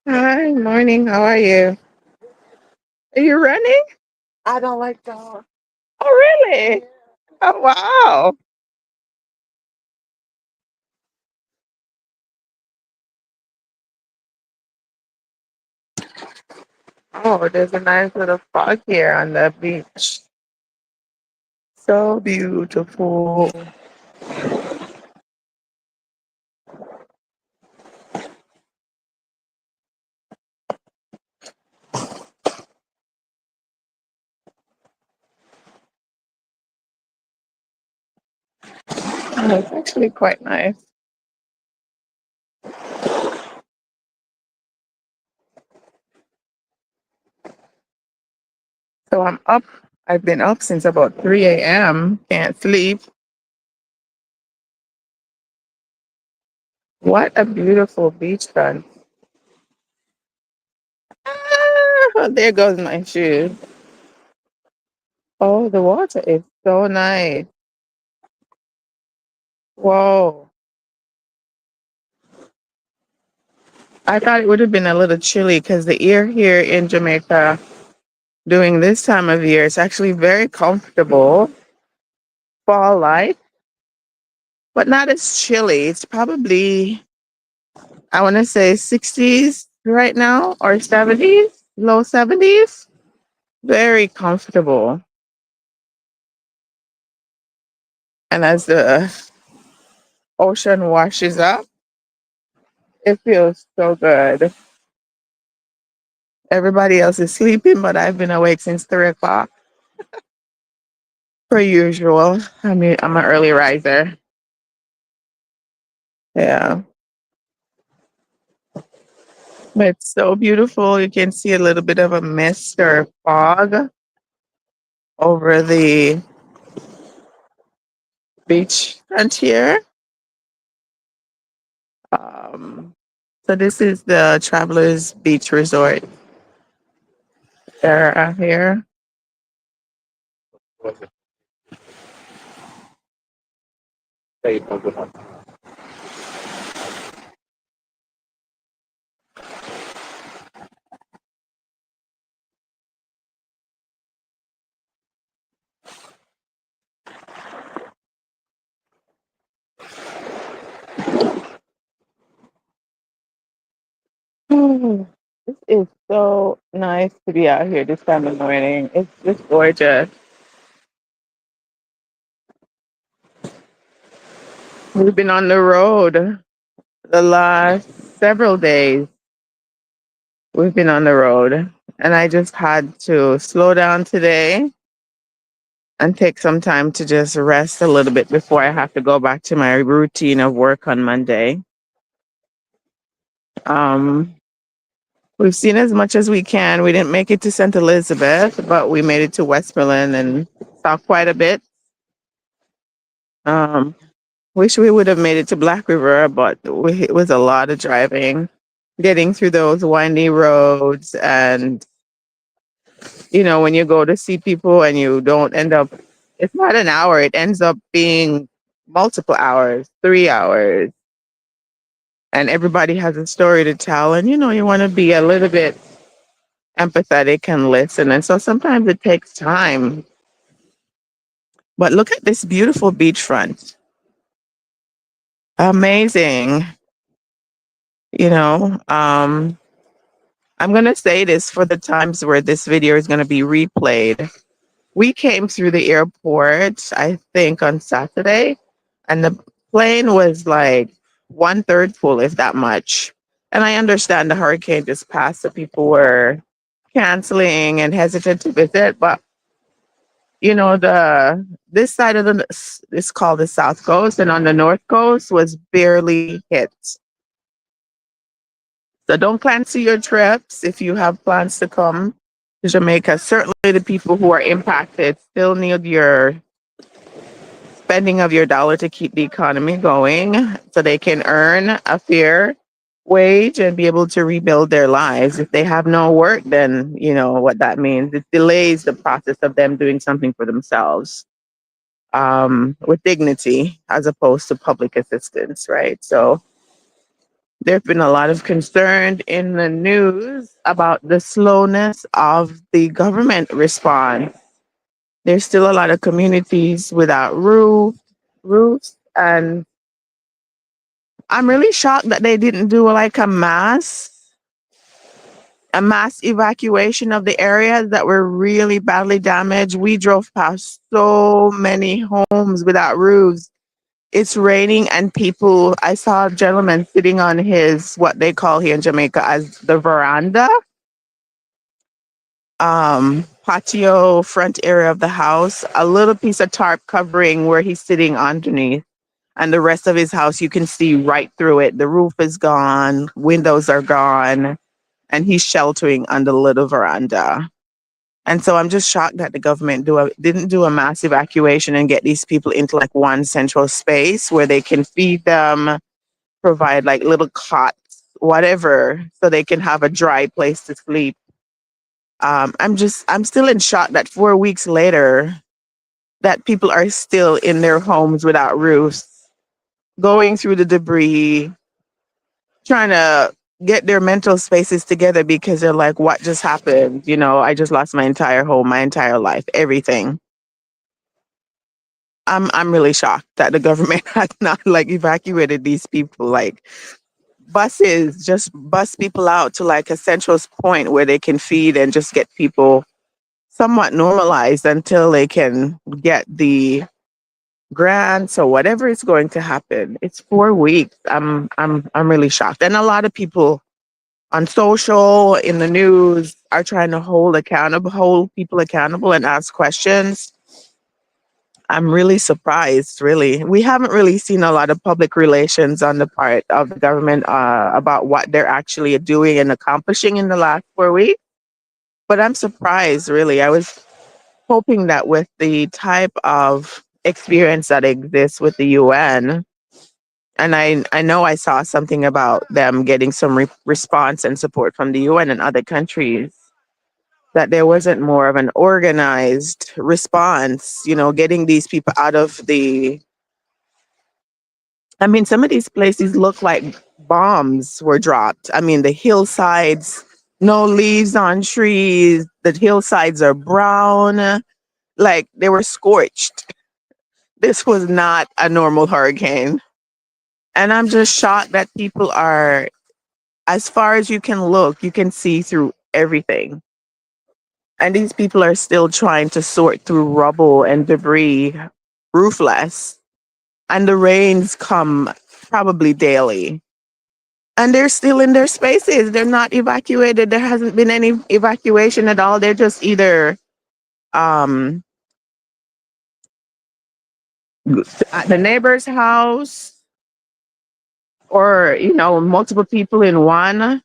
Hi, morning. How are you? Are you running? I don't like dogs. Oh, really? Oh, wow. Oh, there's a nice little fog here on the beach. So beautiful. Oh, it's actually quite nice. So I'm up. I've been up since about 3 a.m. Can't sleep. What a beautiful beachfront. Ah, there goes my shoe. Oh, the water is so nice. Whoa. I thought it would have been a little chilly because the air here in Jamaica during this time of year is actually very comfortable, fall like, but not as chilly. It's probably, I want to say 60s right now or 70s, low 70s. Very comfortable. And as the ocean washes up, it feels so good. Everybody else is sleeping, but I've been awake since 3 o'clock, per usual. I'm an early riser. Yeah. But it's so beautiful. You can see a little bit of a mist or fog over the beach frontier. Um, so this is the Travelers Beach Resort area here. Oh, this is so nice to be out here this time of morning. It's just gorgeous. We've been on the road the last several days. We've been on the road, and I just had to slow down today and take some time to just rest a little bit before I have to go back to my routine of work on Monday. Um, we've seen as much as we can. We didn't make it to St. Elizabeth, but we made it to Westmoreland and saw quite a bit. Um, wish we would have made it to Black River, but it was a lot of driving, getting through those windy roads. And, when you go to see people and you don't end up, it's not an hour, it ends up being multiple hours, 3 hours. And everybody has a story to tell. And, you want to be a little bit empathetic and listen. And so sometimes it takes time. But look at this beautiful beachfront. Amazing. You know, um, I'm going to say this for the times where this video is going to be replayed. We came through the airport, I think, on Saturday, and the plane was like one third full, if that much. And I understand the hurricane just passed, so people were canceling and hesitant to visit. But the this side of the it's called the South Coast, and on the North Coast was barely hit. So don't cancel your trips if you have plans to come to Jamaica. Certainly, the people who are impacted still need your spending of your dollar to keep the economy going so they can earn a fair wage and be able to rebuild their lives. If they have no work, then you know what that means. It delays the process of them doing something for themselves. with dignity as opposed to public assistance, right? So there's been a lot of concern in the news about the slowness of the government response. There's still a lot of communities without roofs, and I'm really shocked that they didn't do like a mass evacuation of the areas that were really badly damaged. We drove past so many homes without roofs. It's raining and people, I saw a gentleman sitting on his, what they call here in Jamaica as the veranda, patio front area of the house, a little piece of tarp covering where he's sitting underneath. And the rest of his house, you can see right through it. The roof is gone, windows are gone, and he's sheltering under the little veranda. And so I'm just shocked that the government didn't do a mass evacuation and get these people into like one central space where they can feed them, provide like little cots, whatever, so they can have a dry place to sleep. I'm still in shock that 4 weeks later, that people are still in their homes without roofs, going through the debris, trying to get their mental spaces together because they're like, what just happened? I just lost my entire home, my entire life, everything. I'm really shocked that the government had not like evacuated these people. Like buses, just bus people out to like a central point where they can feed and just get people somewhat normalized until they can get the grants or whatever is going to happen. It's 4 weeks. I'm really shocked. And a lot of people on social, in the news, are trying to hold people accountable and ask questions. I'm really surprised, really. We haven't really seen a lot of public relations on the part of the government about what they're actually doing and accomplishing in the last 4 weeks. But I'm surprised, really. I was hoping that with the type of experience that exists with the UN, and I know I saw something about them getting some response and support from the UN and other countries, that there wasn't more of an organized response, getting these people out of the. I mean, some of these places look like bombs were dropped. I mean, the hillsides, no leaves on trees, the hillsides are brown, like they were scorched. This was not a normal hurricane. And I'm just shocked that people are, as far as you can look, you can see through everything. And these people are still trying to sort through rubble and debris, roofless. And the rains come probably daily. And they're still in their spaces. They're not evacuated. There hasn't been any evacuation at all. They're just either um, at the neighbor's house, or, multiple people in one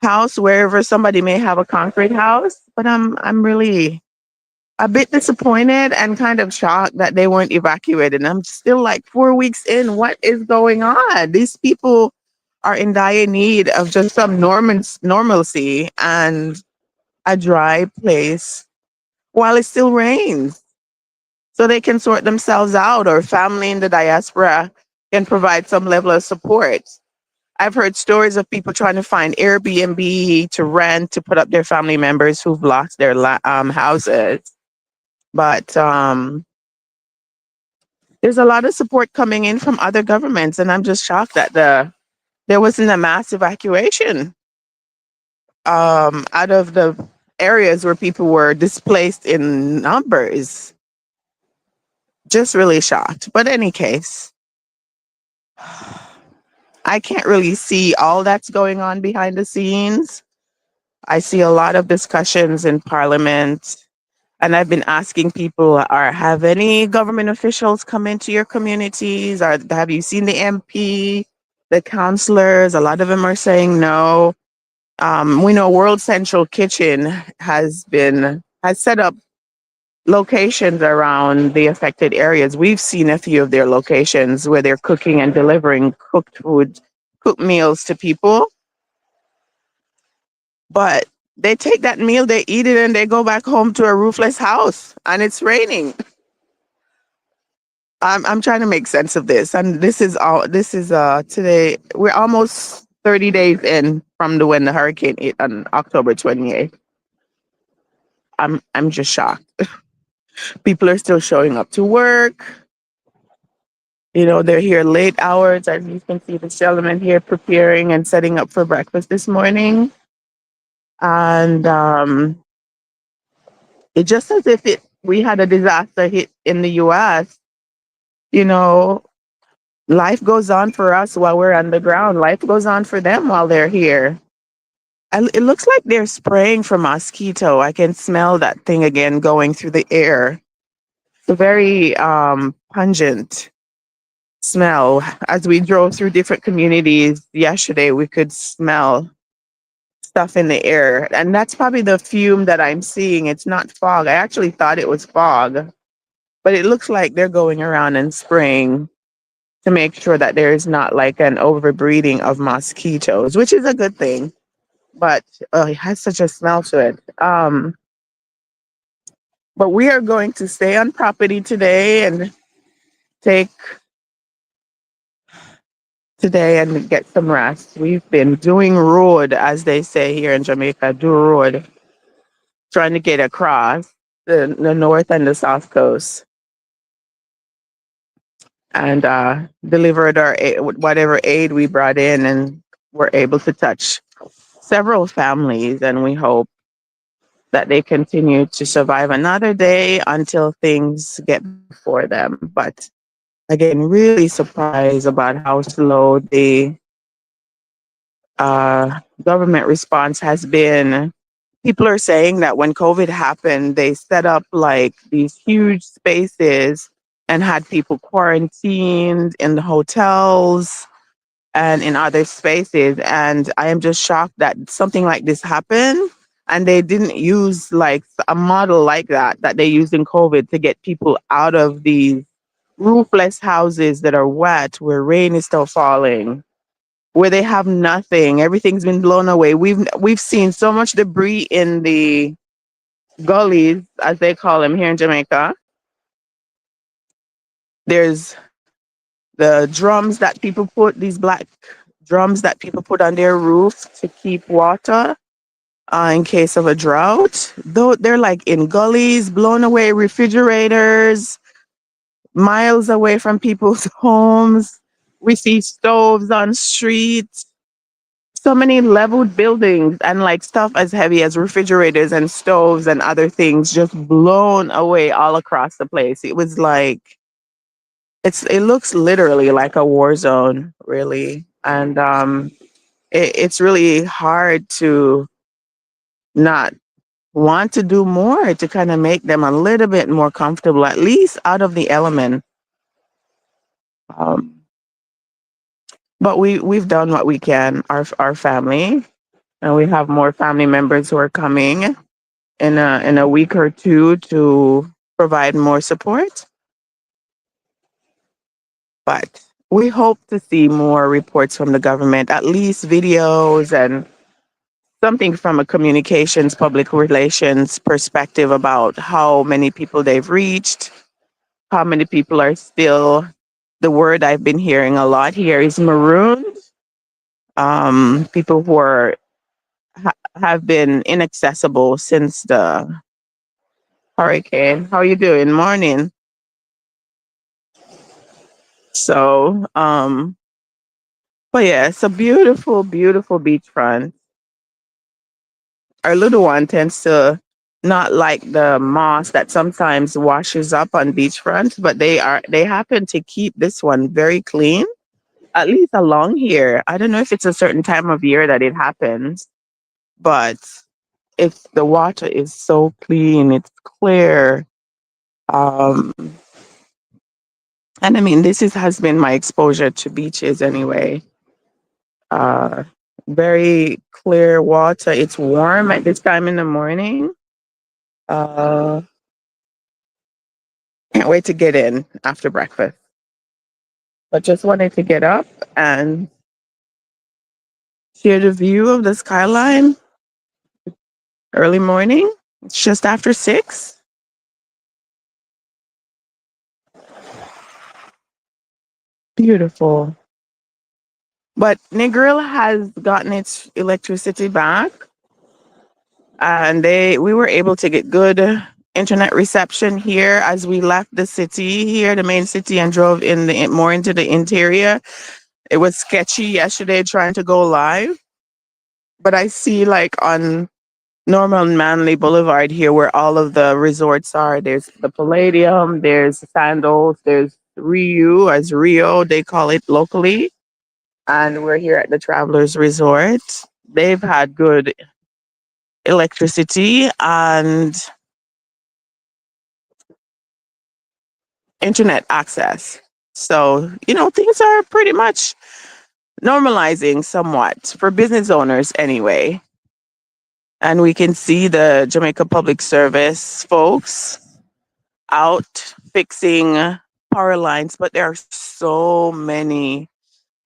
house, wherever somebody may have a concrete house. But I'm really a bit disappointed and kind of shocked that they weren't evacuated. And I'm still like 4 weeks in, what is going on? These people are in dire need of just some normalcy and a dry place while it still rains, so they can sort themselves out, or family in the diaspora can provide some level of support. I've heard stories of people trying to find Airbnb to rent to put up their family members who've lost their houses. But there's a lot of support coming in from other governments, and I'm just shocked that there wasn't a mass evacuation out of the areas where people were displaced in numbers. Just really shocked. But any case, I can't really see all that's going on behind the scenes. I see a lot of discussions in Parliament, and I've been asking people, have any government officials come into your communities? Or have you seen the MP, the councillors? A lot of them are saying no. We know World Central Kitchen has set up locations around the affected areas. We've seen a few of their locations where they're cooking and delivering cooked meals to people. But they take that meal, they eat it, and they go back home to a roofless house, and it's raining. I'm trying to make sense of this, and this is today. We're almost 30 days in from the when the hurricane hit on October 28th. I'm just shocked. People are still showing up to work. You know, they're here late hours, as you can see the gentleman here preparing and setting up for breakfast this morning. And it just as if it we had a disaster hit in the US, you know, life goes on for us while we're on the ground. Life goes on for them while they're here. And it looks like they're spraying for mosquito. I can smell that thing again going through the air. It's a very pungent smell. As we drove through different communities yesterday, we could smell stuff in the air. And that's probably the fume that I'm seeing. It's not fog. I actually thought it was fog, but it looks like they're going around and spraying to make sure that there is not like an overbreeding of mosquitoes, which is a good thing. But it has such a smell to it. But we are going to stay on property today and take today and get some rest. We've been doing road, as they say here in Jamaica, do road, trying to get across the north and the south coast and delivered our whatever aid we brought in, and were able to touch several families, and we hope that they continue to survive another day until things get for them. But again, really surprised about how slow the government response has been. People are saying that when COVID happened, they set up like these huge spaces and had people quarantined in the hotels and in other spaces. And I am just shocked that something like this happened. And they didn't use like a model like that they used in COVID to get people out of these roofless houses that are wet, where rain is still falling, where they have nothing. Everything's been blown away. We've seen so much debris in the gullies, as they call them here in Jamaica. There's the drums that people put, these black drums that people put on their roof to keep water in case of a drought. Though they're like in gullies, blown away refrigerators, miles away from people's homes. We see stoves on streets, so many leveled buildings, and like stuff as heavy as refrigerators and stoves and other things just blown away all across the place. It was like it looks literally like a war zone, really. And it's really hard to not want to do more to kind of make them a little bit more comfortable, at least out of the element. Um, but we've done what we can, our family, and we have more family members who are coming in a week or two to provide more support. But we hope to see more reports from the government, at least videos and something from a communications, public relations perspective about how many people they've reached, how many people are still. The word I've been hearing a lot here is marooned. People who have been inaccessible since the hurricane. How you doing? Morning. So, but yeah, it's a beautiful, beautiful beachfront. Our little one tends to not like the moss that sometimes washes up on beachfront, but they happen to keep this one very clean, at least along here. I don't know if it's a certain time of year that it happens, but it's the water is so clean, it's clear. Um, and I mean, has been my exposure to beaches anyway. Uh, Very clear water. It's warm at this time in the morning. Uh, can't wait to get in after breakfast. But just wanted to get up and share the view of the skyline early morning. It's just after 6. Beautiful. But Negril has gotten its electricity back, and they we were able to get good internet reception here as we left the city here, the main city, and drove in the more into the interior. It was sketchy yesterday trying to go live, but I see like on Normal Manley Boulevard here where all of the resorts are. There's the Palladium, there's Sandals, there's Rio, they call it locally. And we're here at the Travelers Resort. They've had good electricity and internet access. So, things are pretty much normalizing somewhat for business owners anyway. And we can see the Jamaica Public Service folks out fixing power lines, but there are so many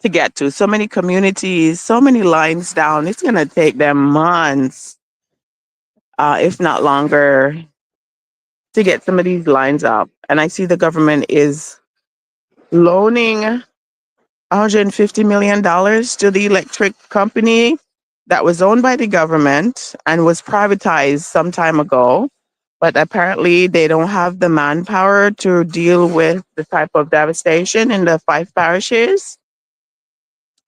to get to, so many communities, so many lines down. It's going to take them months, if not longer, to get some of these lines up. And I see the government is loaning $150 million to the electric company that was owned by the government and was privatized some time ago. But apparently, they don't have the manpower to deal with the type of devastation in the five parishes.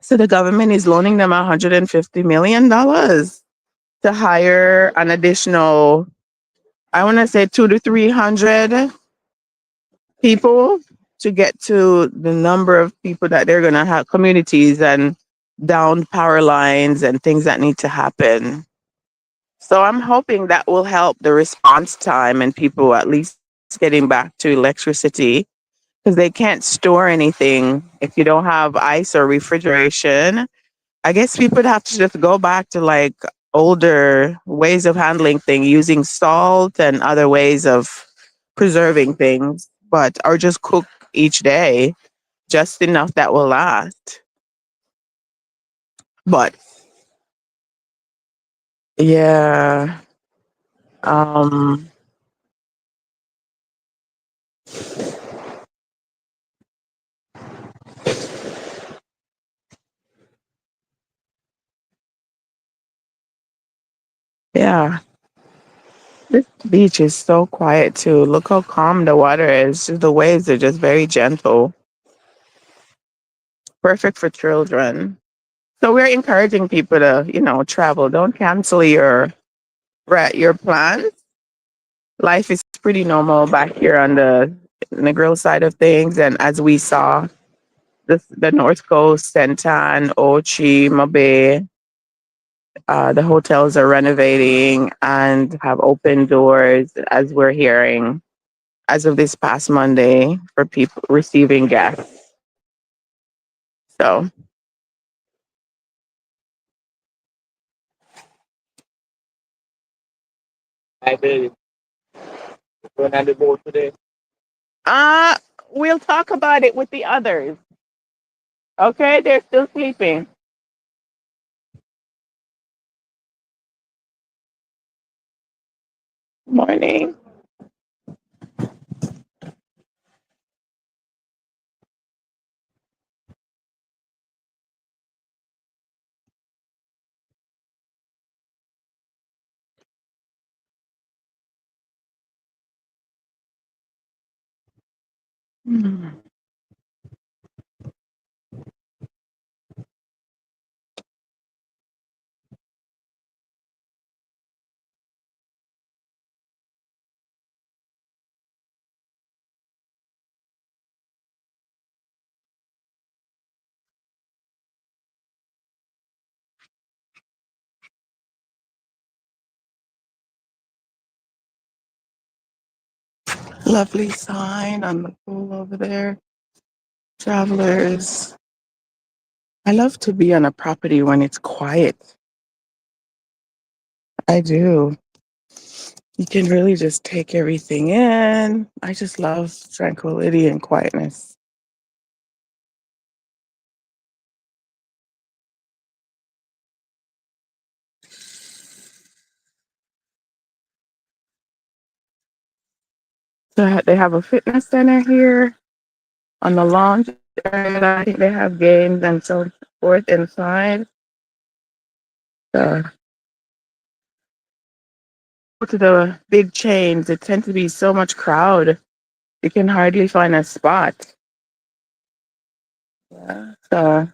So the government is loaning them $150 million to hire an additional, I want to say 200 to 300 people to get to the number of people that they're going to have, communities and downed power lines and things that need to happen. So I'm hoping that will help the response time and people at least getting back to electricity because they can't store anything if you don't have ice or refrigeration. I guess people would have to just go back to like older ways of handling things using salt and other ways of preserving things, but or just cook each day just enough that will last. But yeah, um, yeah, this beach is so quiet too. Look how calm the water is. The waves are just very gentle, perfect for children. So we're encouraging people to, travel. Don't cancel your plans. Life is pretty normal back here on the Negril side of things, and as we saw, the North Coast, Sentan, Ochi, Mabe, the hotels are renovating and have open doors, as we're hearing, as of this past Monday for people receiving guests. So, I believe when I boat today. We'll talk about it with the others. Okay, they're still sleeping. Morning. Hmm. Lovely sign on the pool over there. Travelers. I love to be on a property when it's quiet. I do. You can really just take everything in. I just love tranquility and quietness. So they have a fitness center here on the launch. and I think they have games and so forth inside. So go to the big chains, it tends to be so much crowd. You can hardly find a spot. Yeah. So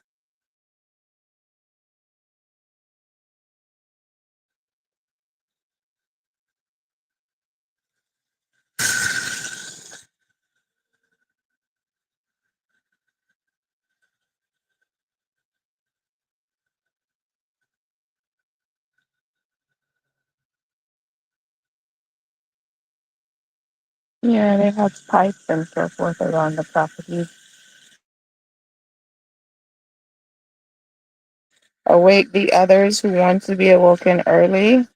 yeah, they have pipes and so forth around the property. Awake the others who want to be awoken early,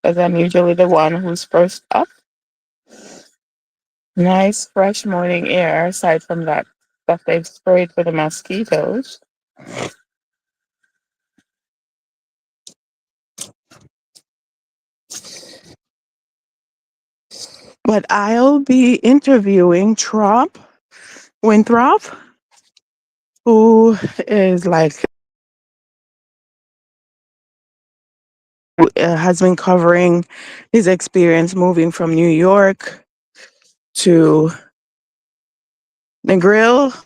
because I'm usually the one who's first up. Nice fresh morning air, aside from that stuff they've sprayed for the mosquitoes. But I'll be interviewing Winthrop, who is like, has been covering his experience moving from New York to Negril.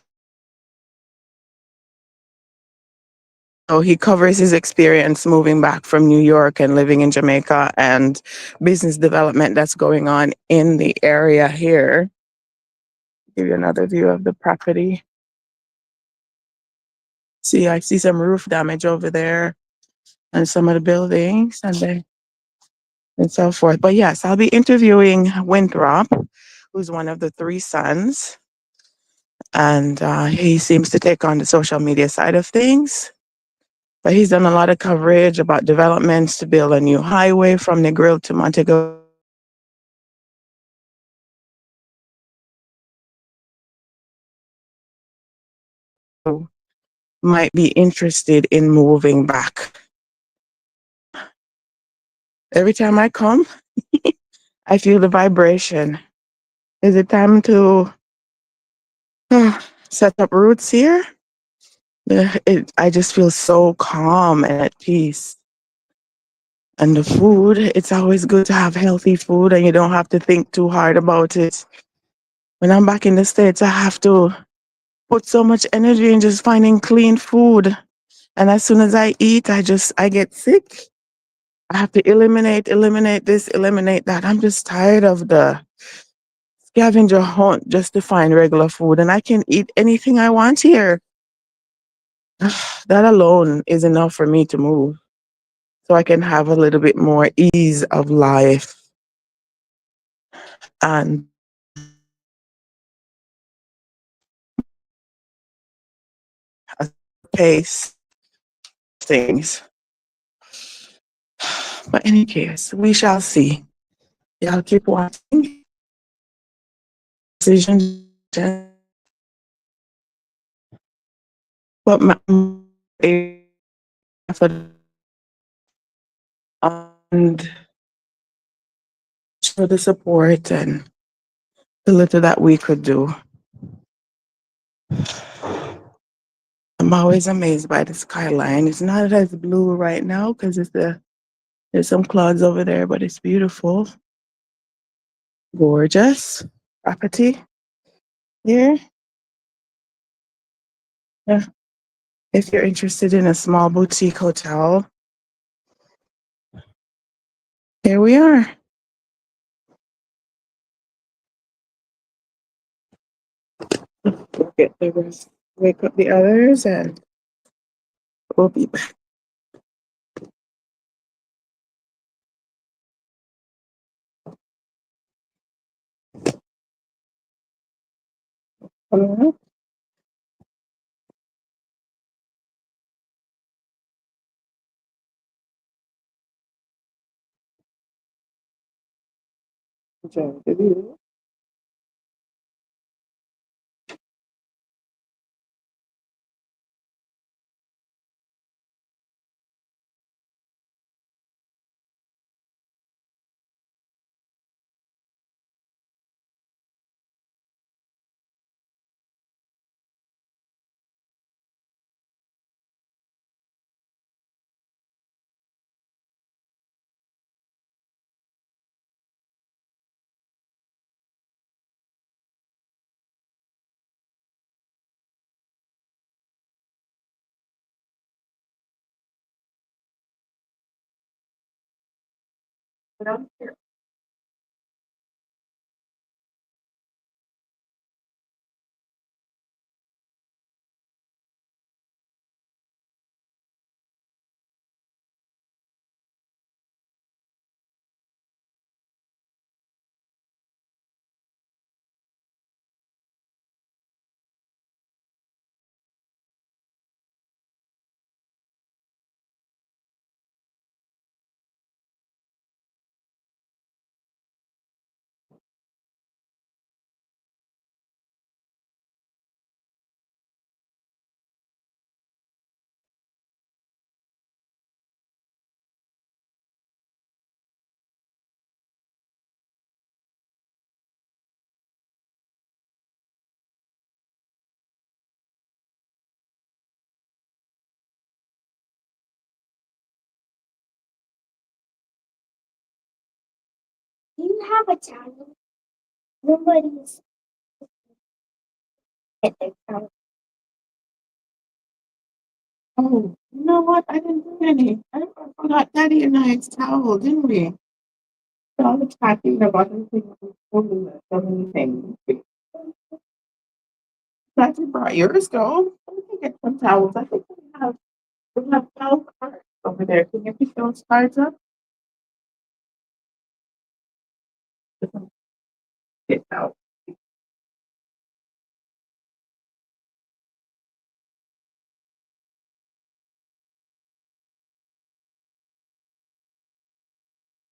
So he covers his experience moving back from New York and living in Jamaica and business development that's going on in the area here. Give you another view of the property. See, I see some roof damage over there and some of the buildings and so forth. But yes, I'll be interviewing Winthrop, who's one of the three sons. And he seems to take on the social media side of things. But he's done a lot of coverage about developments to build a new highway from Negril to Montego. Might be interested in moving back. Every time I come, I feel the vibration. Is it time to set up roots here? I just feel so calm and at peace. And the food, it's always good to have healthy food and you don't have to think too hard about it. When I'm back in the States, I have to put so much energy in just finding clean food. And as soon as I eat, I get sick. I have to eliminate this, eliminate that. I'm just tired of the scavenger hunt just to find regular food. And I can eat anything I want here. That alone is enough for me to move. So I can have a little bit more ease of life and a pace things. But in any case, we shall see. Y'all keep watching. Decisions. But my and for the support and the little that we could do. I'm always amazed by the skyline. It's not as blue right now because there's some clouds over there, but it's beautiful, gorgeous property here. Yeah. If you're interested in a small boutique hotel, here we are. We'll get the rest, wake up the others, and we'll be back. Alright. Enjoy the view. Downstairs. Do you have a towel? Nobody's at their towel. Oh, you know what? I didn't bring any. I forgot Daddy and I's towel, didn't we? So I was talking about everything so many things. Glad you brought yours, though. Let me get some towels. I think we have 12 cards over there. Can you pick those cards up? Get out.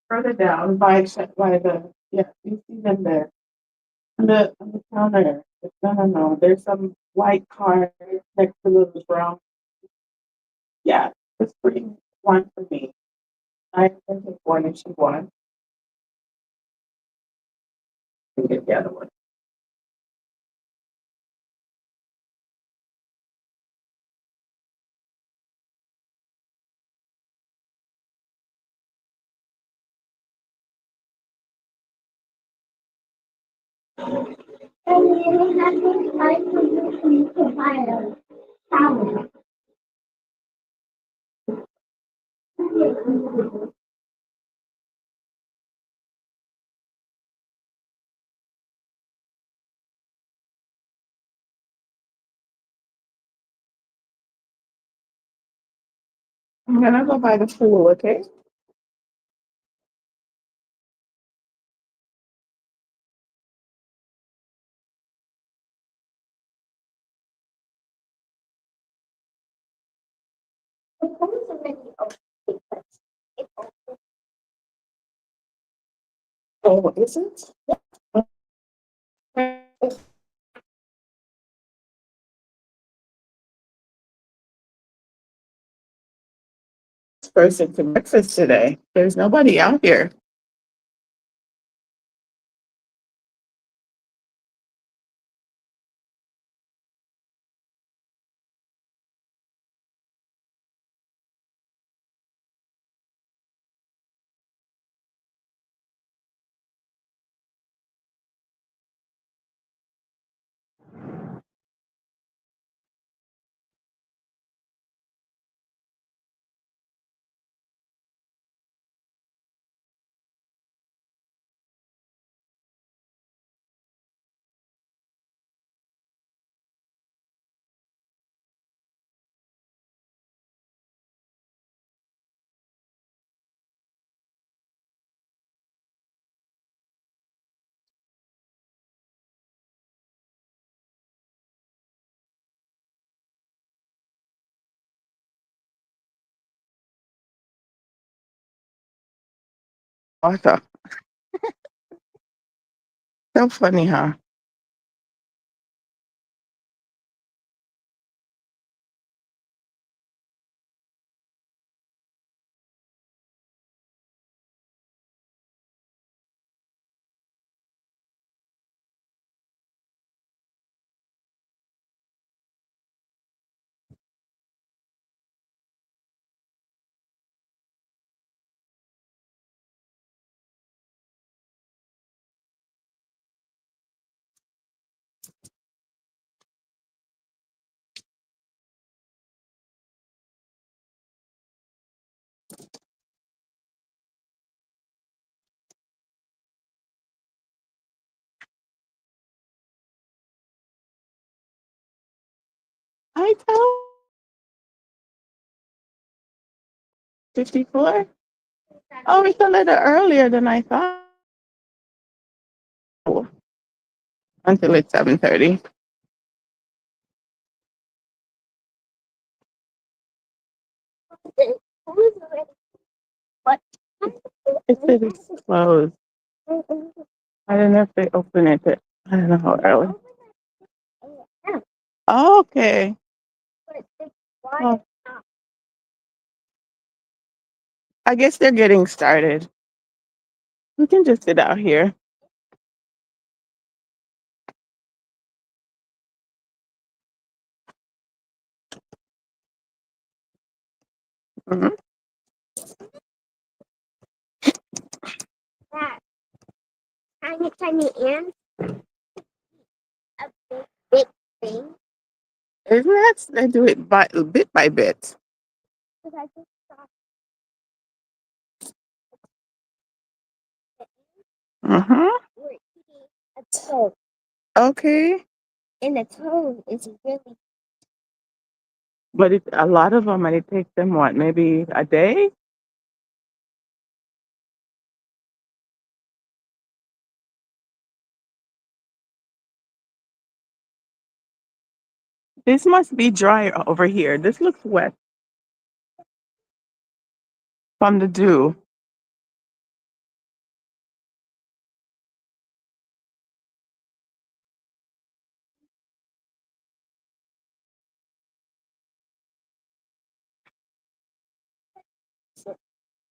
Further down by the yeah, you see them there. On the counter. No, no, no. There's some white cards next to the brown. Yeah, just bring one for me. I can take one if she wants to get the other one. And you have to try to buy a towel. I'm gonna go by the pool, okay? The pool is already open, but it's oh, is it? This person for breakfast today. There's nobody out here. Arthur. So funny, huh? I tell 54? Oh, it's a little earlier than I thought. Until it's 7:30. It said it's closed. I don't know if they open it. I don't know how early. Oh, okay. Oh, I guess they're getting started. We can just sit out here. Mhm. Isn't that they do it by bit by bit? Uh-huh. Okay. But a lot of them, and it takes them what, maybe a day? This must be dry over here. This looks wet from the dew.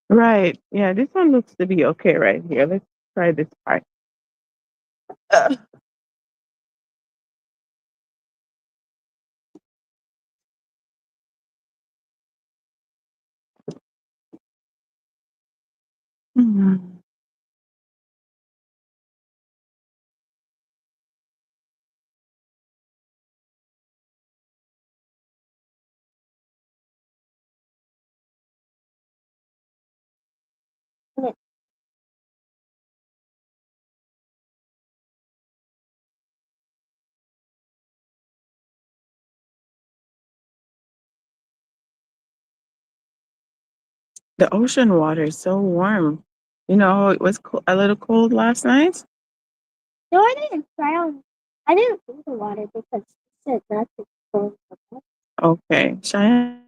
Right. Yeah, this one looks to be okay right here. Let's try this part. Uh, mhm. The ocean water is so warm. You know, it was a little cold last night. Okay. Cheyenne